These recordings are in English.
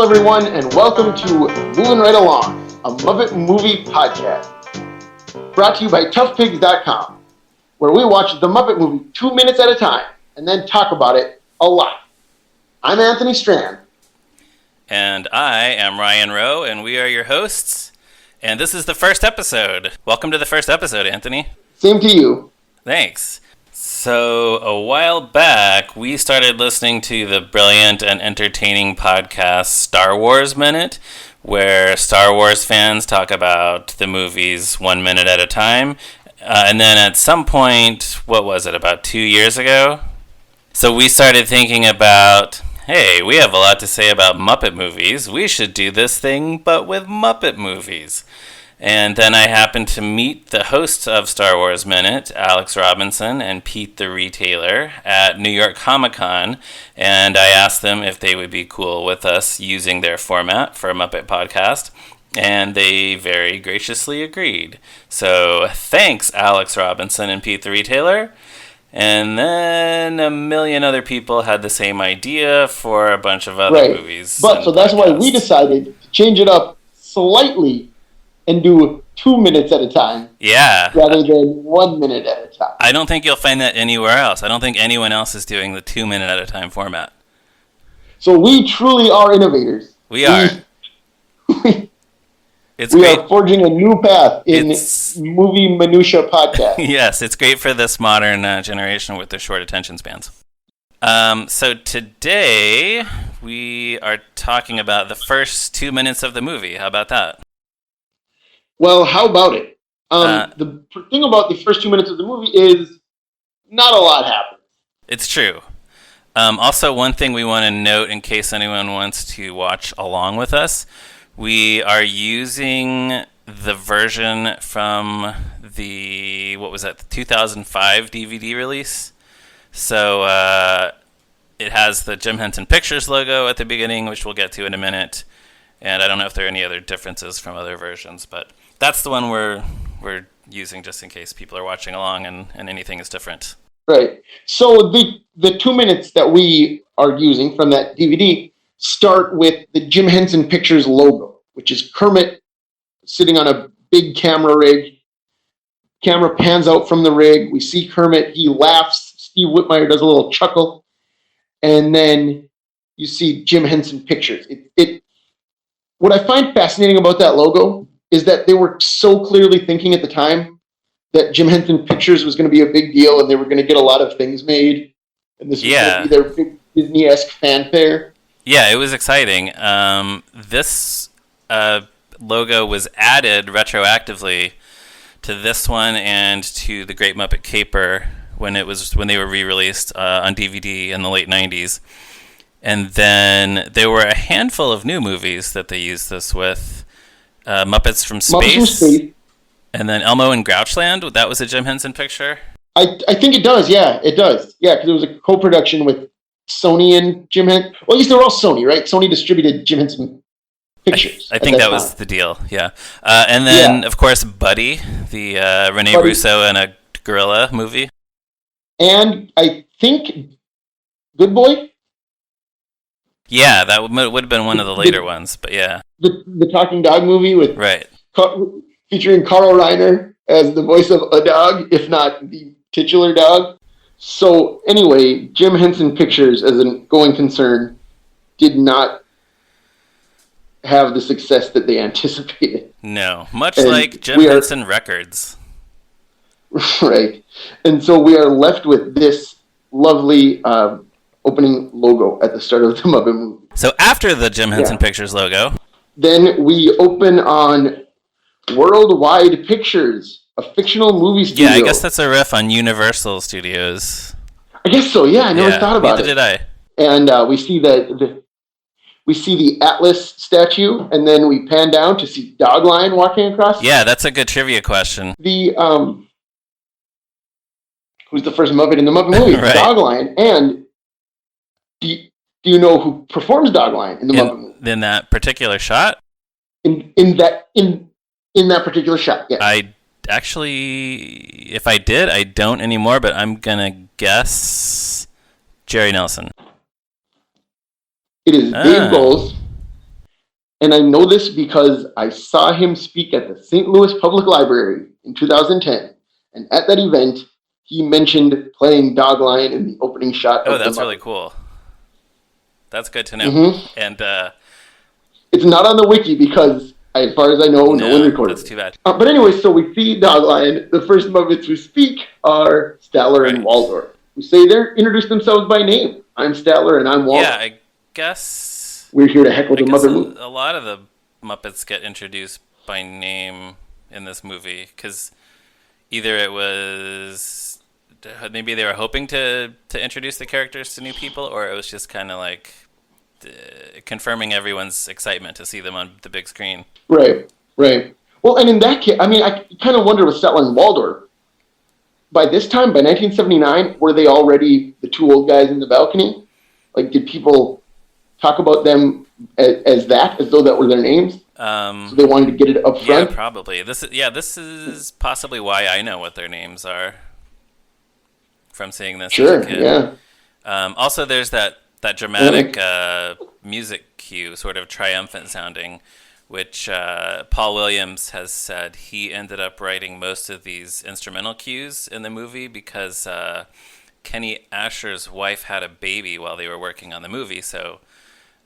everyone, and welcome to Movin' Right Along, a Muppet Movie podcast. Brought to you by ToughPigs.com, where we watch the Muppet Movie 2 minutes at a time, and then talk about it a lot. I'm Anthony Strand. And I am Ryan Roe, and we are your hosts. And this is the first episode. Welcome to the first episode, Anthony. Same to you. Thanks. So, a while back, we started listening to the brilliant and entertaining podcast Star Wars Minute, where Star Wars fans talk about the movies 1 minute at a time. And then at some point, what was it, about 2 years ago? So we started thinking about, hey, we have a lot to say about Muppet movies. We should do this thing, but with Muppet movies. And then I happened to meet the hosts of Star Wars Minute, Alex Robinson and Pete the Retailer, at New York Comic Con, and I asked them if they would be cool with us using their format for a Muppet podcast, and they very graciously agreed. So thanks, Alex Robinson and Pete the Retailer. And then a million other people had the same idea for a bunch of other movies. But so that's why we decided to change it up slightly and do 2 minutes at a time. Yeah. Rather than 1 minute at a time. I don't think you'll find that anywhere else. I don't think anyone else is doing the 2 minute at a time format. So we truly are innovators. We are. It's we great. Are forging a new path in movie minutia podcast. Yes, it's great for this modern generation with their short attention spans. So today we are talking about the first 2 minutes of the movie. How about that? Well, how about it? The thing about the first 2 minutes of the movie is not a lot happens. It's true. Also, one thing we want to note in case anyone wants to watch along with us, we are using the version from the 2005 DVD release. So it has the Jim Henson Pictures logo at the beginning, which we'll get to in a minute. And I don't know if there are any other differences from other versions, but that's the one we're using just in case people are watching along and anything is different. Right. So the 2 minutes that we are using from that DVD start with the Jim Henson Pictures logo, which is Kermit sitting on a big camera rig. Camera pans out from the rig. We see Kermit. He laughs. Steve Whitmire does a little chuckle. And then you see Jim Henson Pictures. What I find fascinating about that logo is that they were so clearly thinking at the time that Jim Henson Pictures was going to be a big deal and they were going to get a lot of things made. And this was going to be their big Disney-esque fanfare. Yeah, it was exciting. This logo was added retroactively to this one and to The Great Muppet Caper when they were re-released on DVD in the late 90s. And then there were a handful of new movies that they used this with. Muppets from Space. And then Elmo in Grouchland. That was a Jim Henson picture? I think it does, yeah. It does. Yeah, because it was a co-production with Sony and Jim Henson. Well, at least they were all Sony, right? Sony distributed Jim Henson Pictures. I think that was the deal, yeah. And then, of course, Buddy, the Rene Russo and a gorilla movie. And I think Good Boy? Yeah, that would have been one of the later ones, but yeah. The Talking Dog movie with featuring Carl Reiner as the voice of a dog, if not the titular dog. So anyway, Jim Henson Pictures, as a going concern, did not have the success that they anticipated. No, much like Jim Henson Records. Right. And so we are left with this lovely opening logo at the start of the Muppet movie. So after the Jim Henson Pictures logo, then we open on Worldwide Pictures, a fictional movie studio. Yeah, I guess that's a riff on Universal Studios. I guess so. Yeah, I never thought about it. Neither did I. And we see the Atlas statue, and then we pan down to see Doglion walking across. Yeah, that's a good trivia question. Who's the first Muppet in the Muppet movie? Right. Doglion. And do you know who performs Doglion in the Muppet movie? In that particular shot? In that particular shot, yes. I actually, if I did, I don't anymore, but I'm gonna guess Jerry Nelson. It is Dave Bowles. And I know this because I saw him speak at the St. Louis Public Library in 2010. And at that event, he mentioned playing Doglion in the opening shot Oh, of the that's really Muppet. cool. That's good to know. Mm-hmm. And it's not on the wiki because, as far as I know, no one recorded that's too bad. But anyway, so we see Doglion. The first Muppets who speak are Statler and Waldorf, who say introduce themselves by name. I'm Statler and I'm Waldorf. Yeah, I guess we're here to heckle the Muppet movie. A lot of the Muppets get introduced by name in this movie because either it was maybe they were hoping to introduce the characters to new people, or it was just kind of like confirming everyone's excitement to see them on the big screen. Right. Well, and in that case, I mean, I kind of wonder with Statler and Waldorf, by this time, by 1979, were they already the two old guys in the balcony? Like, did people talk about them as though that were their names? So they wanted to get it up front? Yeah, probably. This is possibly why I know what their names are from seeing this as a kid. Yeah. Also, there's that dramatic music cue, sort of triumphant sounding, which Paul Williams has said he ended up writing most of these instrumental cues in the movie because Kenny Asher's wife had a baby while they were working on the movie, so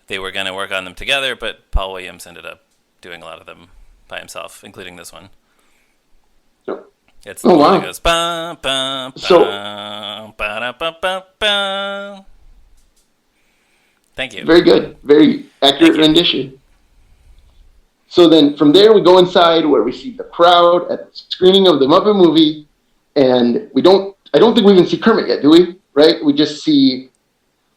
they were going to work on them together, but Paul Williams ended up doing a lot of them by himself, including this one. It's the one that goes ba ba ba ba ba ba ba. Thank you. Very good. Very accurate rendition. So then from there we go inside where we see the crowd at the screening of the Muppet movie, and I don't think we even see Kermit yet, do we? Right? We just see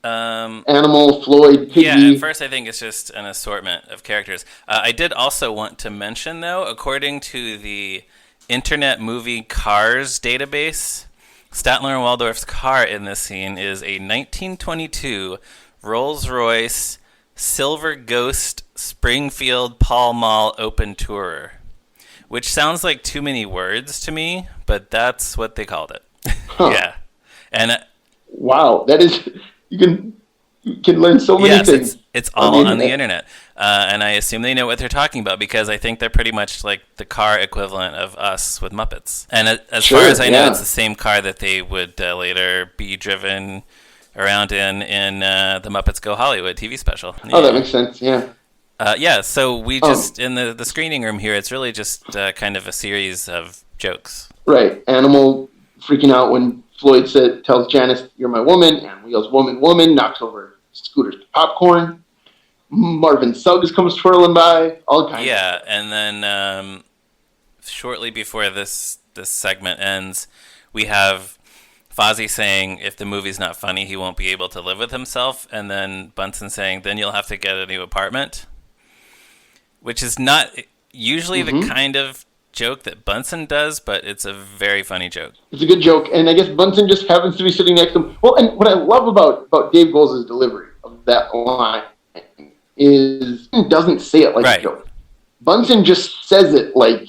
Animal, Floyd, Piggy. Yeah, at first I think it's just an assortment of characters. I did also want to mention, though, according to the Internet Movie Cars database, Statler and Waldorf's car in this scene is a 1922 Rolls-Royce Silver Ghost Springfield Pall Mall Open Tourer, which sounds like too many words to me, but that's what they called it. Huh. Yeah, and wow, that is you can learn so many things. It's all on the internet, and I assume they know what they're talking about because I think they're pretty much like the car equivalent of us with Muppets. And as far as I know, it's the same car that they would later be driven around in the Muppets Go Hollywood TV special. Yeah. Oh, that makes sense. Yeah. Yeah. So we just in the screening room here, it's really just kind of a series of jokes. Right. Animal freaking out when Floyd tells Janice, "You're my woman," and he yells, "Woman, woman!" Knocks over Scooter's popcorn. Marvin Suggs comes twirling by. All kinds. Yeah, and then shortly before this segment ends, we have Fozzie saying if the movie's not funny, he won't be able to live with himself, and then Bunsen saying, "Then you'll have to get a new apartment," which is not usually the kind of joke that Bunsen does, but it's a very funny joke. It's a good joke, and I guess Bunsen just happens to be sitting next to him. Well, and what I love about Dave Goelz's delivery of that line is he doesn't say it like a joke. Bunsen just says it like,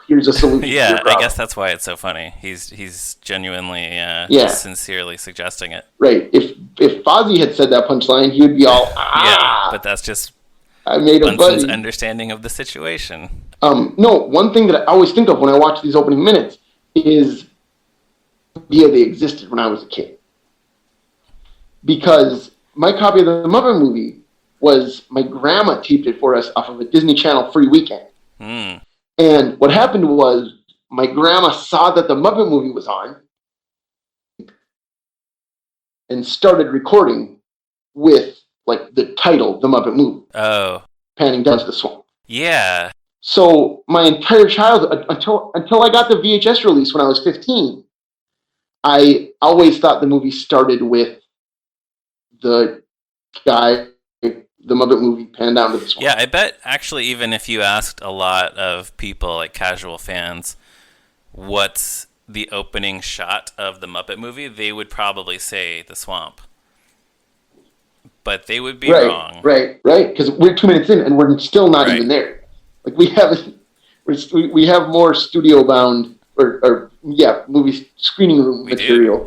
"Here's a solution." Yeah, I guess that's why it's so funny. He's genuinely, sincerely suggesting it. Right. If Fozzie had said that punchline, he would be all, Yeah, but that's just I made a Bunsen's buddy. understanding of the situation. No, one thing that I always think of when I watch these opening minutes is the idea they existed when I was a kid. Because my copy of the Muppet Movie was my grandma taped it for us off of a Disney Channel free weekend. And what happened was my grandma saw that the Muppet Movie was on and started recording with like the title, The Muppet Movie. Oh. Panning down to the swamp. Yeah. So my entire childhood, until I got the VHS release when I was 15, I always thought the movie started with the guy, the Muppet Movie, panned down to the swamp. Yeah, I bet actually even if you asked a lot of people, like casual fans, what's the opening shot of the Muppet Movie, they would probably say the swamp. But they would be wrong. Right, because we're 2 minutes in and we're still not even there. Like we have more studio bound or movie screening room material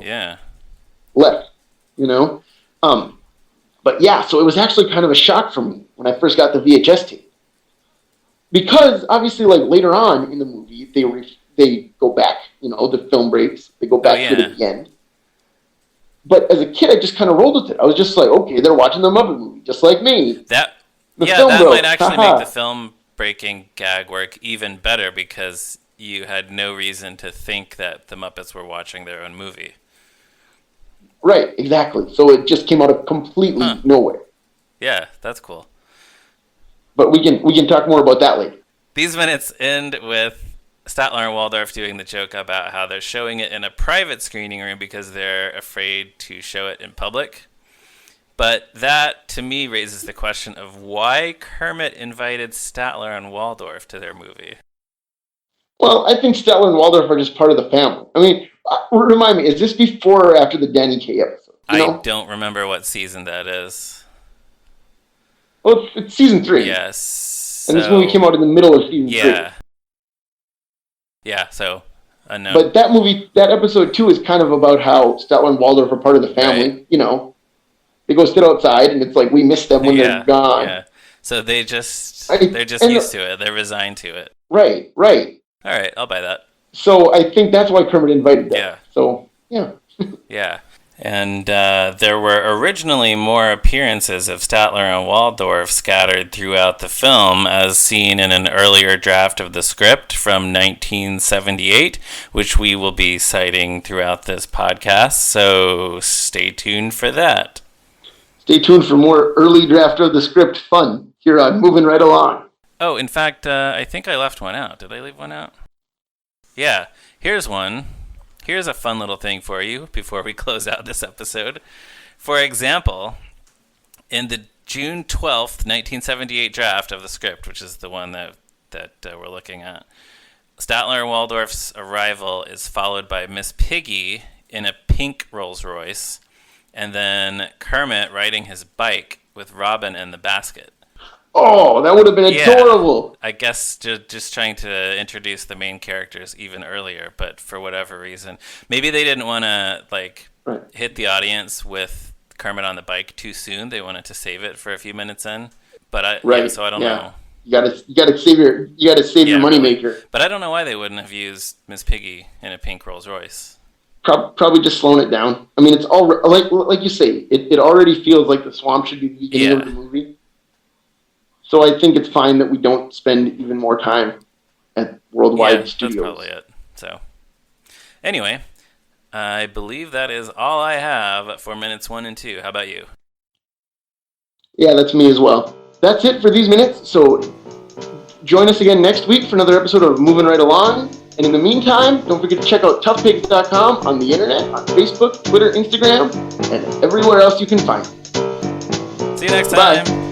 left, you know? But yeah, so it was actually kind of a shock for me when I first got the VHS tape. because obviously, like later on in the movie, they go back. The film breaks. They go back to it at the end. But as a kid, I just kind of rolled with it. I was just like, okay, they're watching the Muppet Movie, just like me. That broke. might actually make the film breaking gag work even better because you had no reason to think that the Muppets were watching their own movie. Right, exactly. So it just came out of completely nowhere. Yeah, that's cool. But we can talk more about that later. These minutes end with Statler and Waldorf doing the joke about how they're showing it in a private screening room because they're afraid to show it in public. But that, to me, raises the question of why Kermit invited Statler and Waldorf to their movie. Well, I think Statler and Waldorf are just part of the family. I mean, remind me, is this before or after the Danny Kaye episode? I don't remember what season that is. Well, it's season 3. Yes. And this movie came out in the middle of season 3. Yeah, so unknown. But that episode 2 is kind of about how Statler and Waldorf are part of the family. Right. They go sit outside, and it's like we miss them when they're gone. Yeah. So they're just used to it. They're resigned to it. Right. All right, I'll buy that. So I think that's why Kermit invited them. Yeah. So, yeah. Yeah. And there were originally more appearances of Statler and Waldorf scattered throughout the film, as seen in an earlier draft of the script from 1978, which we will be citing throughout this podcast. So stay tuned for that. Stay tuned for more early draft of the script fun here on Moving Right Along. Oh, in fact, I think I left one out. Did I leave one out? Yeah, here's one. Here's a fun little thing for you before we close out this episode. For example, in the June 12th, 1978 draft of the script, which is the one that we're looking at, Statler and Waldorf's arrival is followed by Miss Piggy in a pink Rolls Royce, and then Kermit riding his bike with Robin in the basket. Oh, that would have been adorable. I guess just trying to introduce the main characters even earlier, but for whatever reason. Maybe they didn't want to hit the audience with Kermit on the bike too soon. They wanted to save it for a few minutes in. But so I don't know. You gotta save your moneymaker. But I don't know why they wouldn't have used Miss Piggy in a pink Rolls Royce. Probably just slowing it down. I mean, it's all like you say. It already feels like the swamp should be the beginning of the movie. So I think it's fine that we don't spend even more time at Worldwide Studios. That's probably it. So, anyway, I believe that is all I have for minutes 1 and 2. How about you? Yeah, that's me as well. That's it for these minutes. So join us again next week for another episode of Moving Right Along. And in the meantime, don't forget to check out toughpigs.com on the internet, on Facebook, Twitter, Instagram, and everywhere else you can find. See you next time. Bye.